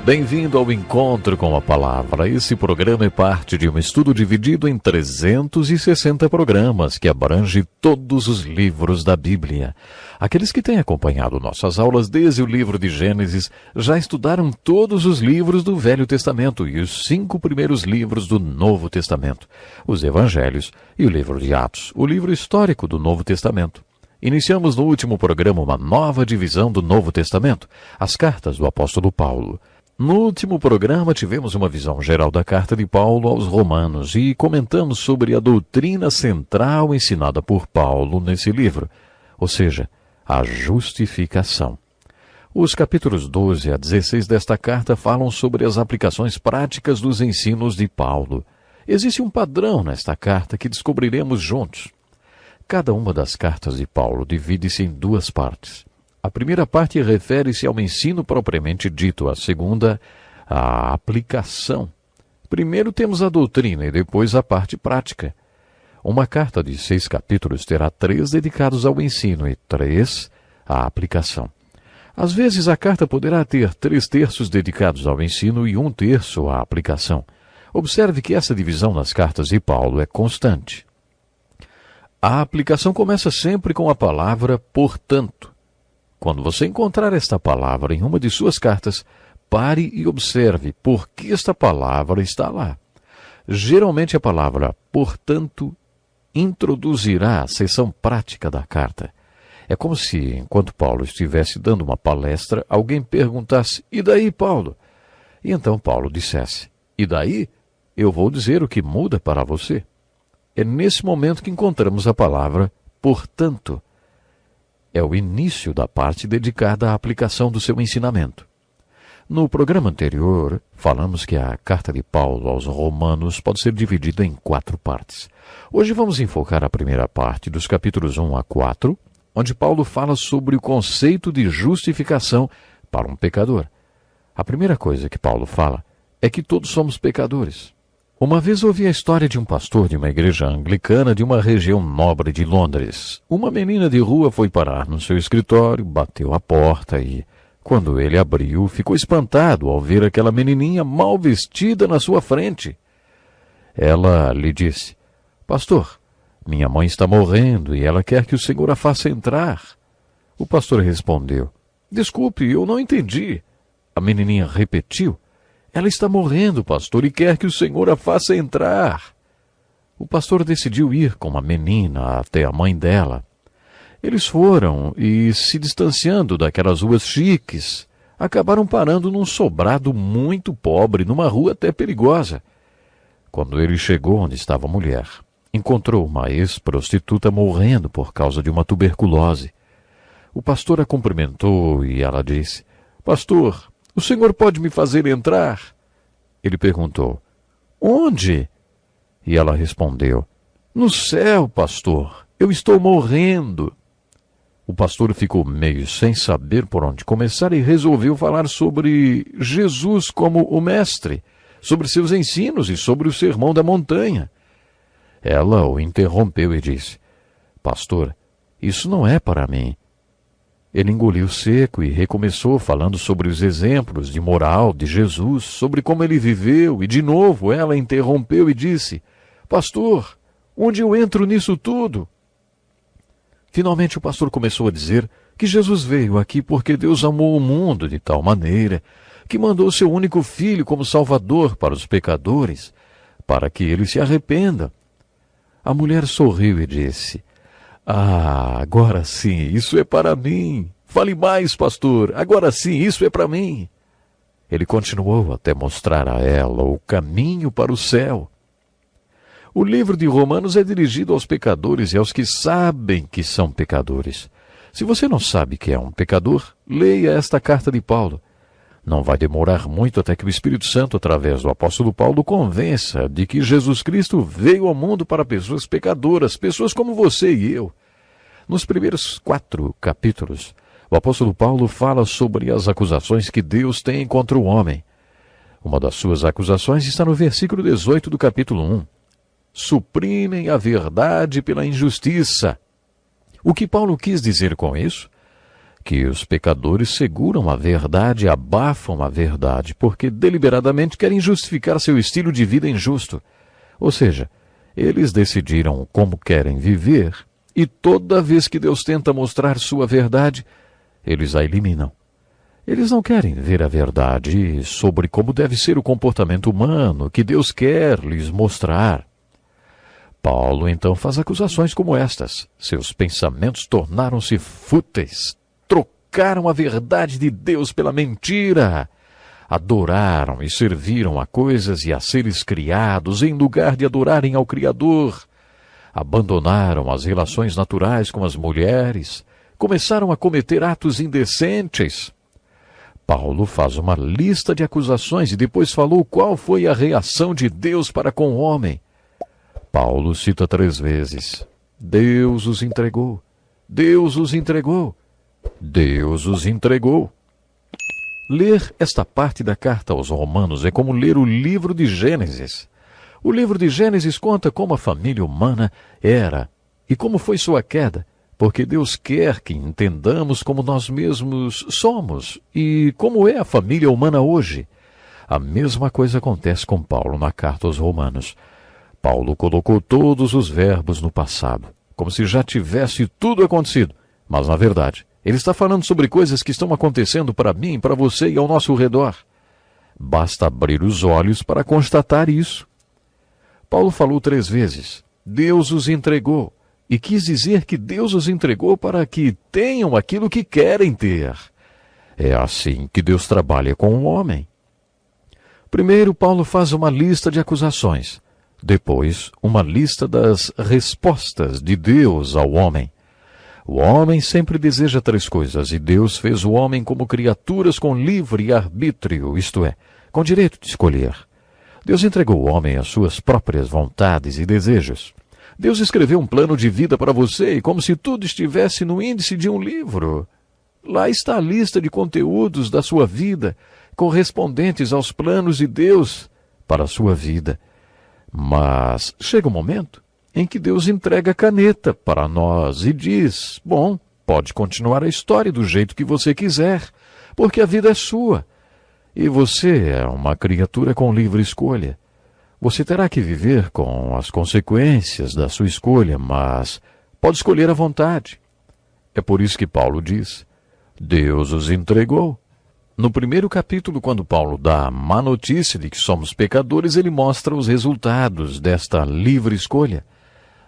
Bem-vindo ao Encontro com a Palavra. Esse programa é parte de um estudo dividido em 360 programas que abrange todos os livros da Bíblia. Aqueles que têm acompanhado nossas aulas desde o livro de Gênesis já estudaram todos os livros do Velho Testamento e os 5 primeiros livros do Novo Testamento, os Evangelhos e o livro de Atos, o livro histórico do Novo Testamento. Iniciamos no último programa uma nova divisão do Novo Testamento, as cartas do apóstolo Paulo. No último programa tivemos uma visão geral da carta de Paulo aos Romanos e comentamos sobre a doutrina central ensinada por Paulo nesse livro, ou seja, a justificação. Os capítulos 12 a 16 desta carta falam sobre as aplicações práticas dos ensinos de Paulo. Existe um padrão nesta carta que descobriremos juntos. Cada uma das cartas de Paulo divide-se em 2 partes. A primeira parte refere-se ao ensino propriamente dito, a segunda, à aplicação. Primeiro temos a doutrina e depois a parte prática. Uma carta de 6 capítulos terá 3 dedicados ao ensino e 3 à aplicação. Às vezes a carta poderá ter 3/3 dedicados ao ensino e 1/3 à aplicação. Observe que essa divisão nas cartas de Paulo é constante. A aplicação começa sempre com a palavra portanto. Quando você encontrar esta palavra em uma de suas cartas, pare e observe por que esta palavra está lá. Geralmente a palavra portanto introduzirá a seção prática da carta. É como se, enquanto Paulo estivesse dando uma palestra, alguém perguntasse, e daí, Paulo? E então Paulo dissesse, e daí? Eu vou dizer o que muda para você. É nesse momento que encontramos a palavra portanto. É o início da parte dedicada à aplicação do seu ensinamento. No programa anterior, falamos que a carta de Paulo aos Romanos pode ser dividida em 4 partes. Hoje vamos enfocar a primeira parte, dos capítulos 1 a 4, onde Paulo fala sobre o conceito de justificação para um pecador. A primeira coisa que Paulo fala é que todos somos pecadores. Uma vez ouvi a história de um pastor de uma igreja anglicana de uma região nobre de Londres. Uma menina de rua foi parar no seu escritório, bateu a porta e, quando ele abriu, ficou espantado ao ver aquela menininha mal vestida na sua frente. Ela lhe disse, pastor, minha mãe está morrendo e ela quer que o senhor a faça entrar. O pastor respondeu, desculpe, eu não entendi. A menininha repetiu, ela está morrendo, pastor, e quer que o senhor a faça entrar. O pastor decidiu ir com a menina até a mãe dela. Eles foram e, se distanciando daquelas ruas chiques, acabaram parando num sobrado muito pobre, numa rua até perigosa. Quando ele chegou onde estava a mulher, encontrou uma ex-prostituta morrendo por causa de uma tuberculose. O pastor a cumprimentou e ela disse, pastor, o senhor pode me fazer entrar? Ele perguntou, onde? E ela respondeu, no céu, pastor, eu estou morrendo. O pastor ficou meio sem saber por onde começar e resolveu falar sobre Jesus como o mestre, sobre seus ensinos e sobre o sermão da montanha. Ela o interrompeu e disse, pastor, isso não é para mim. Ele engoliu seco e recomeçou falando sobre os exemplos de moral de Jesus, sobre como ele viveu, e de novo ela interrompeu e disse, pastor, onde eu entro nisso tudo? Finalmente o pastor começou a dizer que Jesus veio aqui porque Deus amou o mundo de tal maneira que mandou seu único filho como salvador para os pecadores, para que eles se arrependam. A mulher sorriu e disse, ah, agora sim, isso é para mim. Fale mais, pastor, agora sim, isso é para mim. Ele continuou até mostrar a ela o caminho para o céu. O livro de Romanos é dirigido aos pecadores e aos que sabem que são pecadores. Se você não sabe que é um pecador, leia esta carta de Paulo. Não vai demorar muito até que o Espírito Santo, através do apóstolo Paulo, convença de que Jesus Cristo veio ao mundo para pessoas pecadoras, pessoas como você e eu. Nos primeiros 4 capítulos, o apóstolo Paulo fala sobre as acusações que Deus tem contra o homem. Uma das suas acusações está no versículo 18 do capítulo 1. Suprimem a verdade pela injustiça. O que Paulo quis dizer com isso? que os pecadores seguram a verdade e abafam a verdade, porque deliberadamente querem justificar seu estilo de vida injusto. Ou seja, eles decidiram como querem viver, e toda vez que Deus tenta mostrar sua verdade, eles a eliminam. Eles não querem ver a verdade sobre como deve ser o comportamento humano que Deus quer lhes mostrar. Paulo então faz acusações como estas. Seus pensamentos tornaram-se fúteis, trocaram a verdade de Deus pela mentira. Adoraram e serviram a coisas e a seres criados em lugar de adorarem ao Criador. Abandonaram as relações naturais com as mulheres. Começaram a cometer atos indecentes. Paulo faz uma lista de acusações e depois falou qual foi a reação de Deus para com o homem. Paulo cita 3 vezes: Deus os entregou, Deus os entregou, Deus os entregou. Ler esta parte da carta aos Romanos é como ler o livro de Gênesis. O livro de Gênesis conta como a família humana era e como foi sua queda, porque Deus quer que entendamos como nós mesmos somos e como é a família humana hoje. A mesma coisa acontece com Paulo na carta aos Romanos. Paulo colocou todos os verbos no passado, como se já tivesse tudo acontecido, mas na verdade, ele está falando sobre coisas que estão acontecendo para mim, para você e ao nosso redor. Basta abrir os olhos para constatar isso. Paulo falou 3 vezes: Deus os entregou, e quis dizer que Deus os entregou para que tenham aquilo que querem ter. É assim que Deus trabalha com o homem. Primeiro, Paulo faz uma lista de acusações. Depois, uma lista das respostas de Deus ao homem. O homem sempre deseja 3 coisas, e Deus fez o homem como criaturas com livre arbítrio, isto é, com direito de escolher. Deus entregou o homem às suas próprias vontades e desejos. Deus escreveu um plano de vida para você, como se tudo estivesse no índice de um livro. Lá está a lista de conteúdos da sua vida, correspondentes aos planos de Deus para a sua vida. Mas chega um momento em que Deus entrega a caneta para nós e diz: bom, pode continuar a história do jeito que você quiser, porque a vida é sua. E você é uma criatura com livre escolha. Você terá que viver com as consequências da sua escolha, mas pode escolher à vontade. É por isso que Paulo diz: Deus os entregou. No primeiro capítulo, quando Paulo dá a má notícia de que somos pecadores, ele mostra os resultados desta livre escolha: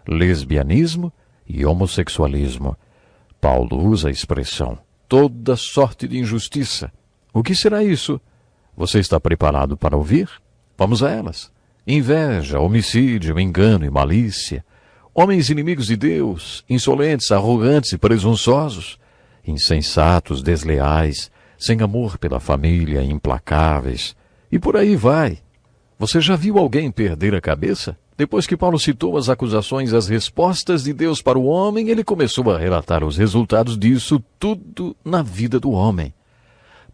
lesbianismo e homossexualismo. Paulo usa a expressão toda sorte de injustiça. O que será isso? Você está preparado para ouvir? Vamos a elas. Inveja, homicídio, engano e malícia. Homens inimigos de Deus, insolentes, arrogantes e presunçosos. Insensatos, desleais, sem amor pela família, implacáveis. E por aí vai. Você já viu alguém perder a cabeça? Depois que Paulo citou as acusações e as respostas de Deus para o homem, ele começou a relatar os resultados disso tudo na vida do homem.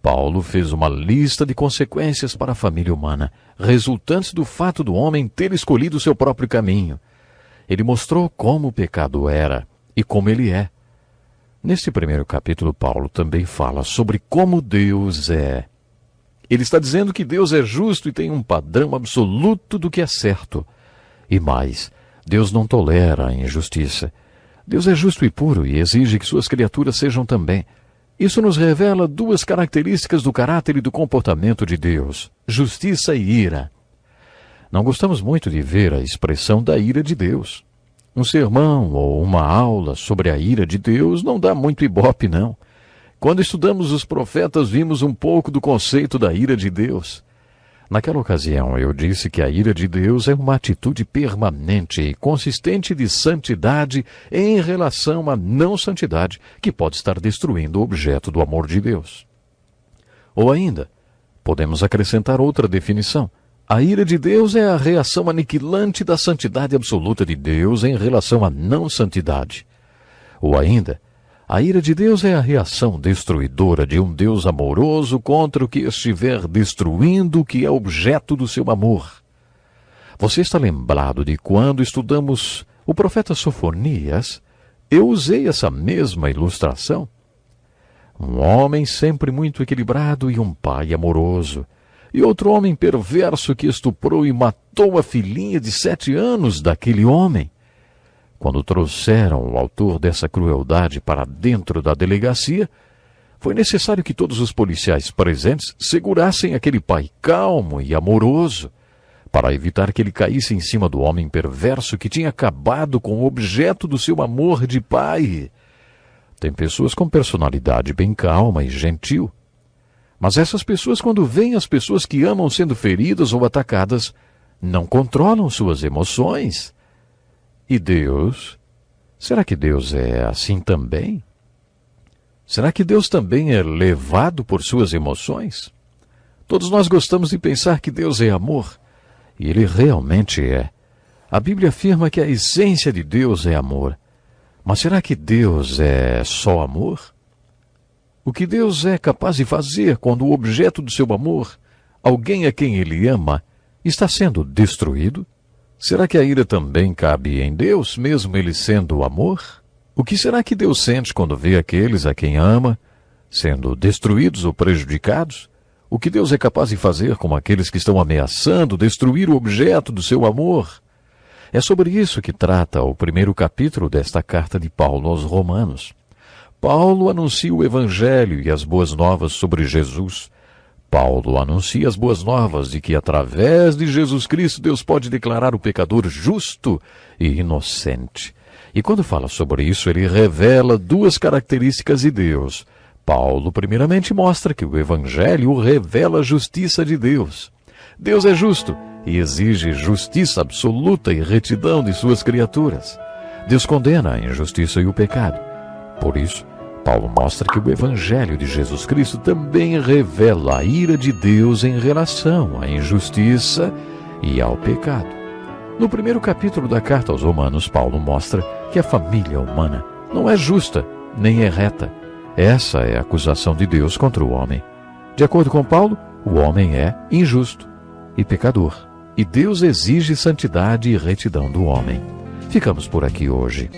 Paulo fez uma lista de consequências para a família humana, resultantes do fato do homem ter escolhido seu próprio caminho. Ele mostrou como o pecado era e como ele é. Neste primeiro capítulo, Paulo também fala sobre como Deus é. Ele está dizendo que Deus é justo e tem um padrão absoluto do que é certo. E mais, Deus não tolera a injustiça. Deus é justo e puro e exige que suas criaturas sejam também. Isso nos revela 2 características do caráter e do comportamento de Deus: justiça e ira. Não gostamos muito de ver a expressão da ira de Deus. Um sermão ou uma aula sobre a ira de Deus não dá muito ibope, não. Quando estudamos os profetas, vimos um pouco do conceito da ira de Deus. Naquela ocasião, eu disse que a ira de Deus é uma atitude permanente e consistente de santidade em relação à não santidade, que pode estar destruindo o objeto do amor de Deus. Ou ainda, podemos acrescentar outra definição. A ira de Deus é a reação aniquilante da santidade absoluta de Deus em relação à não santidade. Ou ainda, a ira de Deus é a reação destruidora de um Deus amoroso contra o que estiver destruindo o que é objeto do seu amor. Você está lembrado de quando estudamos o profeta Sofonias? Eu usei essa mesma ilustração. Um homem sempre muito equilibrado e um pai amoroso. E outro homem perverso que estuprou e matou a filhinha de 7 anos daquele homem. Quando trouxeram o autor dessa crueldade para dentro da delegacia, foi necessário que todos os policiais presentes segurassem aquele pai calmo e amoroso, para evitar que ele caísse em cima do homem perverso que tinha acabado com o objeto do seu amor de pai. Tem pessoas com personalidade bem calma e gentil. Mas essas pessoas, quando veem as pessoas que amam sendo feridas ou atacadas, não controlam suas emoções. E Deus? Será que Deus é assim também? Será que Deus também é levado por suas emoções? Todos nós gostamos de pensar que Deus é amor, e Ele realmente é. A Bíblia afirma que a essência de Deus é amor. Mas será que Deus é só amor? O que Deus é capaz de fazer quando o objeto do seu amor, alguém a quem Ele ama, está sendo destruído? Será que a ira também cabe em Deus, mesmo Ele sendo amor? O que será que Deus sente quando vê aqueles a quem ama sendo destruídos ou prejudicados? O que Deus é capaz de fazer com aqueles que estão ameaçando destruir o objeto do seu amor? É sobre isso que trata o primeiro capítulo desta carta de Paulo aos Romanos. Paulo anuncia o Evangelho e as boas novas sobre Jesus. Paulo anuncia as boas novas de que, através de Jesus Cristo, Deus pode declarar o pecador justo e inocente. E quando fala sobre isso, ele revela 2 características de Deus. Paulo, primeiramente, mostra que o Evangelho revela a justiça de Deus. Deus é justo e exige justiça absoluta e retidão de suas criaturas. Deus condena a injustiça e o pecado. Por isso, Paulo mostra que o Evangelho de Jesus Cristo também revela a ira de Deus em relação à injustiça e ao pecado. No primeiro capítulo da carta aos Romanos, Paulo mostra que a família humana não é justa nem é reta. Essa é a acusação de Deus contra o homem. De acordo com Paulo, o homem é injusto e pecador, e Deus exige santidade e retidão do homem. Ficamos por aqui hoje.